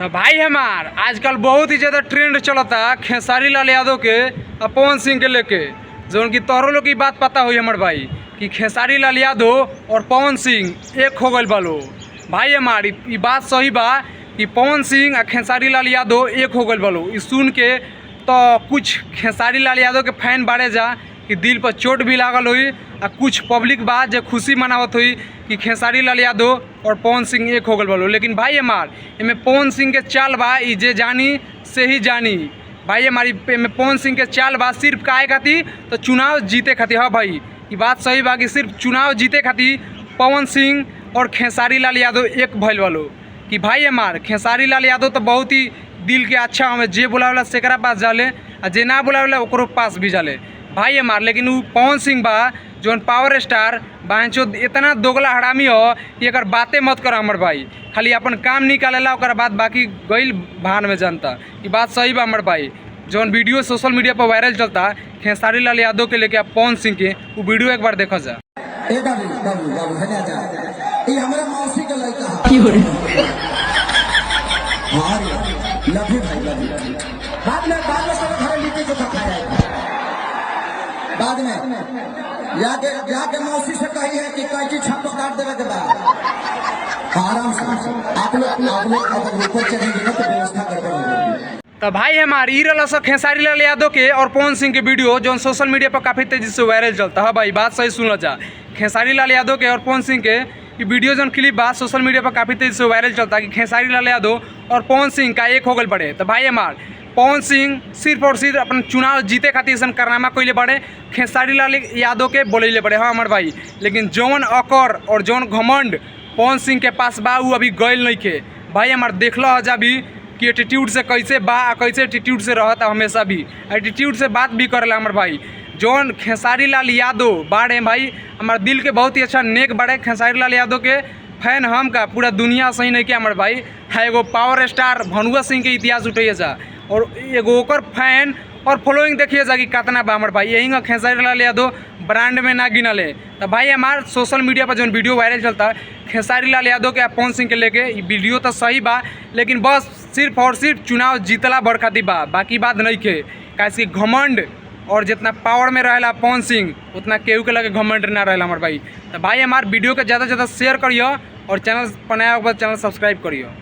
तो भाई हमार आजकल बहुत ही ज़्यादा ट्रेंड चलता खेसारी लाल यादव के और पवन सिंह के लेके, जो उनकी तोहरों लोग की बात पता हुई हमार भाई कि खेसारी लाल यादव और पवन सिंह एक हो गए बालो। भाई हमार ये बात सही बा कि पवन सिंह और खेसारी लाल यादव एक हो गए बालो। इस सुन के तो कुछ खेसारी लाल यादव के फैन बाड़े जा कि दिल पर चोट भी लागल हुई और कुछ पब्लिक बा जो खुशी मनावत हुई कि खेसारी लाल यादव और पवन सिंह एक हो गल बोलो। लेकिन भाई हमार इनमें पवन सिंह के चाल बा जे जानी से ही जानी। भाई हमारी में पवन सिंह के चाल बा सिर्फ काहे खातिर तो चुनाव जीते खातिर। हाँ भाई ये बात सही बा कि सिर्फ चुनाव जीते खातिर पवन सिंह और खेसारी लाल यादव एक भइल वालो। कि भाई हमार खेसारी लाल यादव तो बहुत ही दिल के अच्छा हमें जे बुलावेला सेकरा पास जाले और जे ना बुलावेला ओकरो पास भी जाले भाई हमार। लेकिन वो पवन सिंह बा जौन पावर स्टार बांचो इतना दोगला हरामी हो कि एक बातें मत कर हमर भाई, खाली अपन काम निकालेला ओकर बाद बाकी गईल भान में जनता। ये बात सही बा हमर भाई। जौन वीडियो सोशल मीडिया पर वायरल चलता खेसारी लाल यादव के लेके पवन सिंह के, वो वीडियो एक बार देखा जा। बाद में जाके मौसी से कही है कि कैची छप काट देवे के बाद आराम से आप लोग अगर ऊपर चढ़ेंगे ना तो व्यवस्था गड़बड़ हो जाएगी। तो भाई हमार ई रहा खेसारी लाल यादव के और पवन सिंह के वीडियो जो सोशल मीडिया पर काफ़ी तेजी से वायरल चलता है। भाई बात सही सुन जा, खेसारी लाल यादव के और पवन सिंह के ये वीडियो जो क्लिप बात सोशल मीडिया पर काफ़ी तेजी से वायरल चलता है कि खेसारी लाल यादव और पवन सिंह का एक हो गल पड़े। तो भाई हमार पवन सिंह सिर्फ और सिर्फ अपन चुनाव जीते खातिर ऐसा कारनामा कैले बड़े, खेसारी लाल यादव के बोले बड़े। हाँ हमार भाई, लेकिन जौन अकर और जौन घमंड पवन सिंह के पास बा वो अभी गैल नहीं के। भाई हमार देखल जा भी कि एटीट्यूड से कैसे बा कैसे एटीट्यूड से रहता हमेशा भी एटीट्यूड से बात भी करेला हमार भाई। जौन खेसारी लाल यादव बाड़े भाई हमार दिल के बहुत ही अच्छा नेक बाड़े। खेसारी लाल यादव के फैन हम का पूरा दुनिया सही नहीं के हमार भाई है। एगो पावर स्टार भनुआ सिंह के इतिहास उठे जा और एगो ओकर फैन और फॉलोइंग देखिए जा कि कितना बा हमार भाई। यही खेसारी लाल यादव ब्रांड में ना गिनले। तो भाई हमार सोशल मीडिया पर जो वीडियो वायरल चलता खेसारी लाल यादव के पवन सिंह के लेके ये वीडियो तो सही बा, लेकिन बस सिर्फ और सिर्फ चुनाव जीतला बड़ खातिर बा, बाकी बात नहीं के। कैसे घमंड और जितना पावर में रहेला पवन सिंह उतना केहू के लगे घमंड ना रहेला हमार भाई। तो भाई हमार वीडियो के ज़्यादा से ज़्यादा शेयर करियो और चैनल बनाया चैनल सब्सक्राइब करियो।